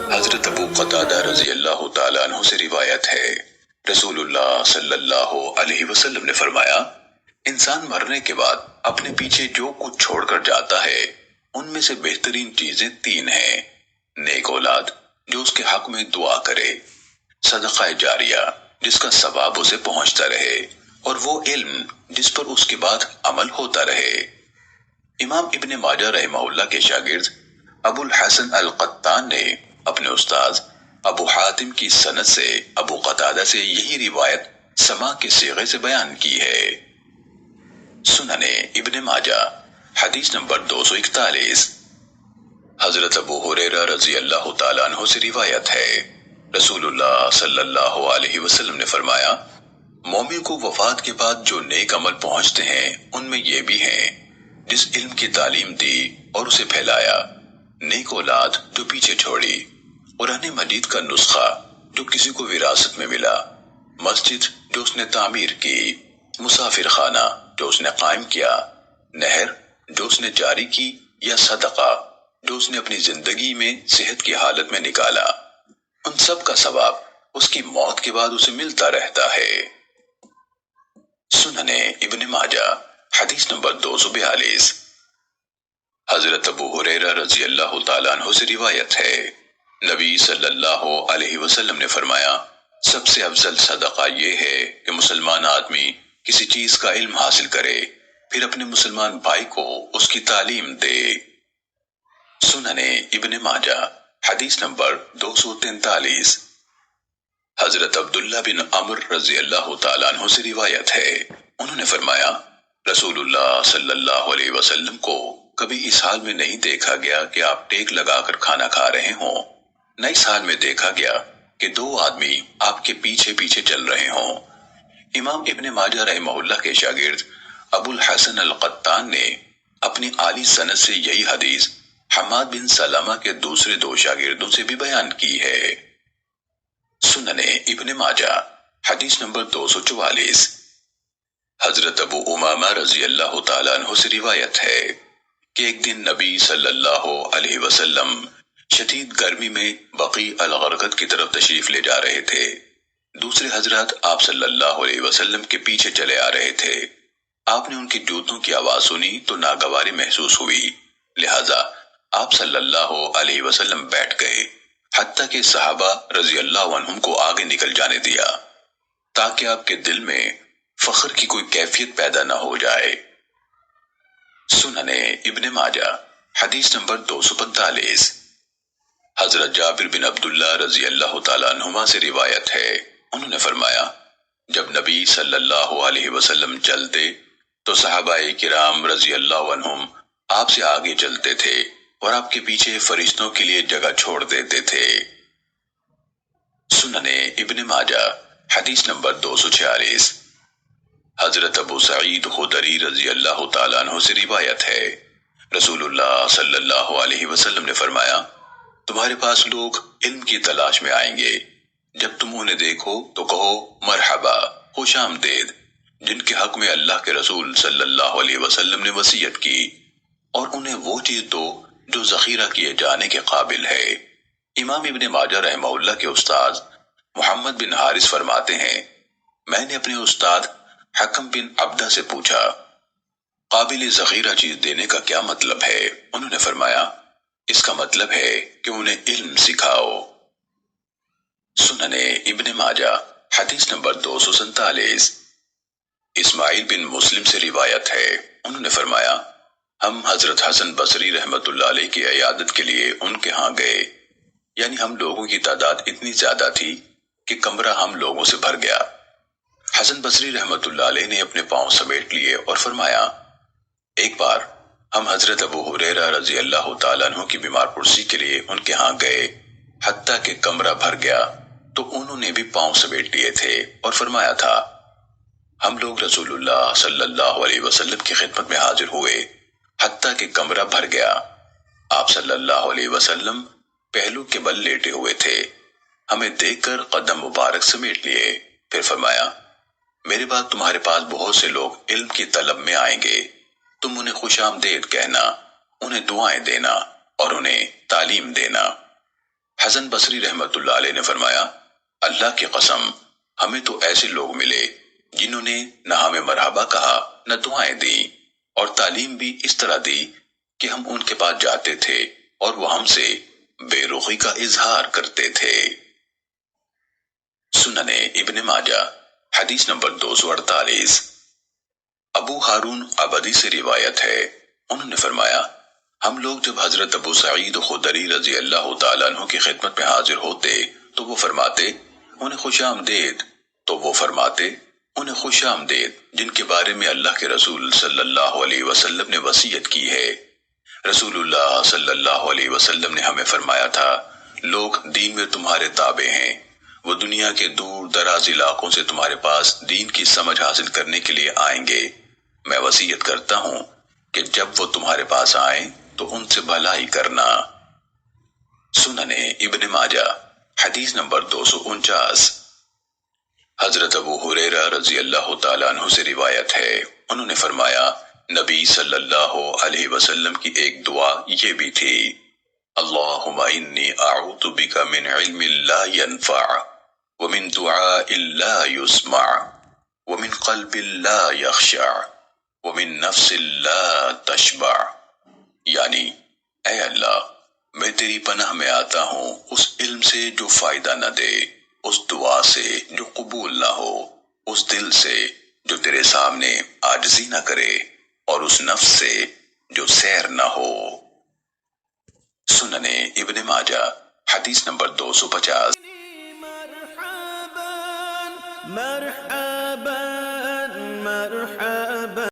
حضرت ابو قتادہ رضی اللہ تعالیٰ عنہ سے روایت ہے، رسول اللہ صلی اللہ علیہ وسلم نے فرمایا، انسان مرنے کے بعد اپنے پیچھے جو کچھ چھوڑ کر جاتا ہے ان میں سے بہترین چیزیں تین ہیں: نیک اولاد جو اس کے حق میں دعا کرے، صدقہ جاریہ جس کا ثواب اسے پہنچتا رہے، اور وہ علم جس پر اس کے بعد عمل ہوتا رہے۔ امام ابن ماجہ رحمہ اللہ کے شاگرد ابو الحسن القطان نے اپنے استاذ ابو حاتم کی سند سے ابو قتادہ سے یہی روایت سماع کے صیغے سے بیان کی ہے۔ سنن ابن ماجہ حدیث نمبر 241۔ حضرت ابو ہریرہ رضی اللہ تعالیٰ عنہ سے روایت ہے، رسول اللہ صلی اللہ علیہ وسلم نے فرمایا، مومن کو وفات کے بعد جو نیک عمل پہنچتے ہیں ان میں یہ بھی ہیں: جس علم کی تعلیم دی اور اسے پھیلایا، نیک اولاد جو پیچھے چھوڑی، قرآن مجید کا نسخہ جو کسی کو وراثت میں ملا، مسجد جو اس نے تعمیر کی، مسافر خانہ جو اس نے قائم کیا، نہر جو اس نے جاری کی، یا صدقہ جو اس نے اپنی زندگی میں صحت کی حالت میں نکالا، ان سب کا ثواب اس کی موت کے بعد اسے ملتا رہتا ہے۔ سنن ابن ماجہ حدیث نمبر 242۔ حضرت ابو ہریرہ رضی اللہ تعالیٰ عنہ سے روایت ہے، نبی صلی اللہ علیہ وسلم نے فرمایا، سب سے افضل صدقہ یہ ہے کہ مسلمان آدمی کسی چیز کا علم حاصل کرے، پھر اپنے مسلمان بھائی کو اس کی تعلیم دے۔ سنن ابن ماجہ حدیث نمبر 243۔ حضرت عبداللہ بن عمرو رضی اللہ تعالیٰ عنہ سے روایت ہے، انہوں نے فرمایا، رسول اللہ صلی اللہ علیہ وسلم کو کبھی اس حال میں نہیں دیکھا گیا کہ آپ ٹیک لگا کر کھانا کھا رہے ہوں، نہ اس حال میں دیکھا گیا کہ دو آدمی آپ کے پیچھے پیچھے چل رہے ہوں۔ امام ابن ماجہ رحمہ اللہ کے شاگرد ابو الحسن القطان نے اپنی عالی سند سے یہی حدیث حماد بن سلمہ کے دوسرے دو شاگردوں سے بھی بیان کی ہے۔ سنن ابن ماجہ حدیث نمبر 244۔ حضرت ابو امامہ رضی اللہ تعالیٰ عنہ سے روایت ہے کہ ایک دن نبی صلی اللہ علیہ وسلم شدید گرمی میں بقیع الغرقد کی طرف تشریف لے جا رہے تھے۔ دوسرے حضرات آپ صلی اللہ علیہ وسلم کے پیچھے چلے آ رہے تھے۔ آپ نے ان کی جوتوں کی آواز سنی تو ناگواری محسوس ہوئی، لہذا آپ صلی اللہ علیہ وسلم بیٹھ گئے، حتیٰ کہ صحابہ رضی اللہ عنہم کو آگے نکل جانے دیا تاکہ آپ کے دل میں فخر کی کوئی کیفیت پیدا نہ ہو جائے۔ سنن ابن ماجہ حدیث نمبر 245۔ حضرت جابر بن عبداللہ رضی اللہ تعالیٰ عنہما سے روایت ہے، انہوں نے فرمایا، جب نبی صلی اللہ علیہ وسلم چلتے تو صحابہ کرام رضی اللہ عنہم آپ سے آگے چلتے تھے اور آپ کے پیچھے فرشتوں کے لیے جگہ چھوڑ دیتے تھے۔ سنن ابن ماجہ حدیث نمبر 246۔ حضرت ابو سعید خدری رضی اللہ تعالیٰ عنہ سے روایت ہے، رسول اللہ صلی اللہ علیہ وسلم نے فرمایا، تمہارے پاس لوگ علم کی تلاش میں آئیں گے، جب تم انہیں دیکھو تو کہو مرحبا، خوش آمدید، جن کے حق میں اللہ کے رسول صلی اللہ علیہ وسلم نے وصیت کی، اور انہیں وہ چیز دو جو ذخیرہ کیے جانے کے قابل ہے۔ امام ابن ماجہ رحمہ اللہ کے استاذ محمد بن حارث فرماتے ہیں، میں نے اپنے استاد حکم بن عبدہ سے پوچھا، قابل ذخیرہ چیز دینے کا کیا مطلب ہے؟ انہوں نے فرمایا، اس کا مطلب ہے کہ انہیں علم سکھاؤ۔ سنن ابن ماجہ حدیث نمبر 247۔ اسماعیل بن مسلم سے روایت ہے، انہوں نے فرمایا، ہم حضرت حسن بصری رحمت اللہ علیہ کی عیادت کے لیے ان کے ہاں گئے، یعنی ہم لوگوں کی تعداد اتنی زیادہ تھی کہ کمرہ ہم لوگوں سے بھر گیا۔ حسن بصری رحمت اللہ علیہ نے اپنے پاؤں سمیٹ لیے اور فرمایا، ایک بار ہم حضرت ابو ہریرہ رضی اللہ تعالیٰ عنہ کی بیمار پرسی کے لیے ان کے ہاں گئے، حتیٰ کہ کمرہ بھر گیا تو انہوں نے بھی پاؤں سمیٹ لیے تھے اور فرمایا تھا، ہم لوگ رسول اللہ صلی اللہ علیہ وسلم کی خدمت میں حاضر ہوئے، حتیٰ کہ کمرہ بھر گیا۔ آپ صلی اللہ علیہ وسلم پہلو کے بل لیٹے ہوئے تھے، ہمیں دیکھ کر قدم مبارک سمیٹ لیے، پھر فرمایا، میرے بعد تمہارے پاس بہت سے لوگ علم کی طلب میں آئیں گے، تم انہیں خوش آمدید کہنا، انہیں دعائیں دینا اور انہیں تعلیم دینا۔ حسن بصری رحمت اللہ علیہ نے فرمایا، اللہ کی قسم ہمیں تو ایسے لوگ ملے جنہوں نے نہ ہمیں مرحبا کہا نہ دعائیں دی، اور تعلیم بھی اس طرح دی کہ ہم ان کے پاس جاتے تھے اور وہ ہم سے بے رخی کا اظہار کرتے تھے۔ سنن ابن ماجہ حدیث نمبر 248۔ ابو ہارون عبدی سے روایت ہے، انہوں نے فرمایا، ہم لوگ جب حضرت ابو سعید خدری رضی اللہ تعالیٰ عنہ کی خدمت میں حاضر ہوتے تو وہ فرماتے انہیں خوش آمدید، انہیں خوش آمدید جن کے بارے میں اللہ کے رسول صلی اللہ علیہ وسلم نے وصیت کی ہے۔ رسول اللہ صلی اللہ علیہ وسلم نے ہمیں فرمایا تھا، لوگ دین میں تمہارے تابع ہیں، وہ دنیا کے دور دراز علاقوں سے تمہارے پاس دین کی سمجھ حاصل کرنے کے لیے آئیں گے۔ میں وصیت کرتا ہوں کہ جب وہ تمہارے پاس آئیں تو ان سے بھلائی کرنا۔ سنن ابن ماجہ حدیث نمبر 249۔ حضرت ابو ہریرہ رضی اللہ تعالیٰ عنہ سے روایت ہے، انہوں نے فرمایا، نبی صلی اللہ علیہ وسلم کی ایک دعا یہ بھی تھی، اللہم انی اعوذ بک من علم لا ينفع ومن دعاء لا يسمع ومن قلب لا يخشع ومن نفس لا تشبع، یعنی اے اللہ میں تیری پناہ میں آتا ہوں اس علم سے جو فائدہ نہ دے، اس دعا سے جو قبول نہ ہو، اس دل سے جو تیرے سامنے عاجزی نہ کرے، اور اس نفس سے جو سیر نہ ہو۔ سنن ابن ماجہ حدیث نمبر 250۔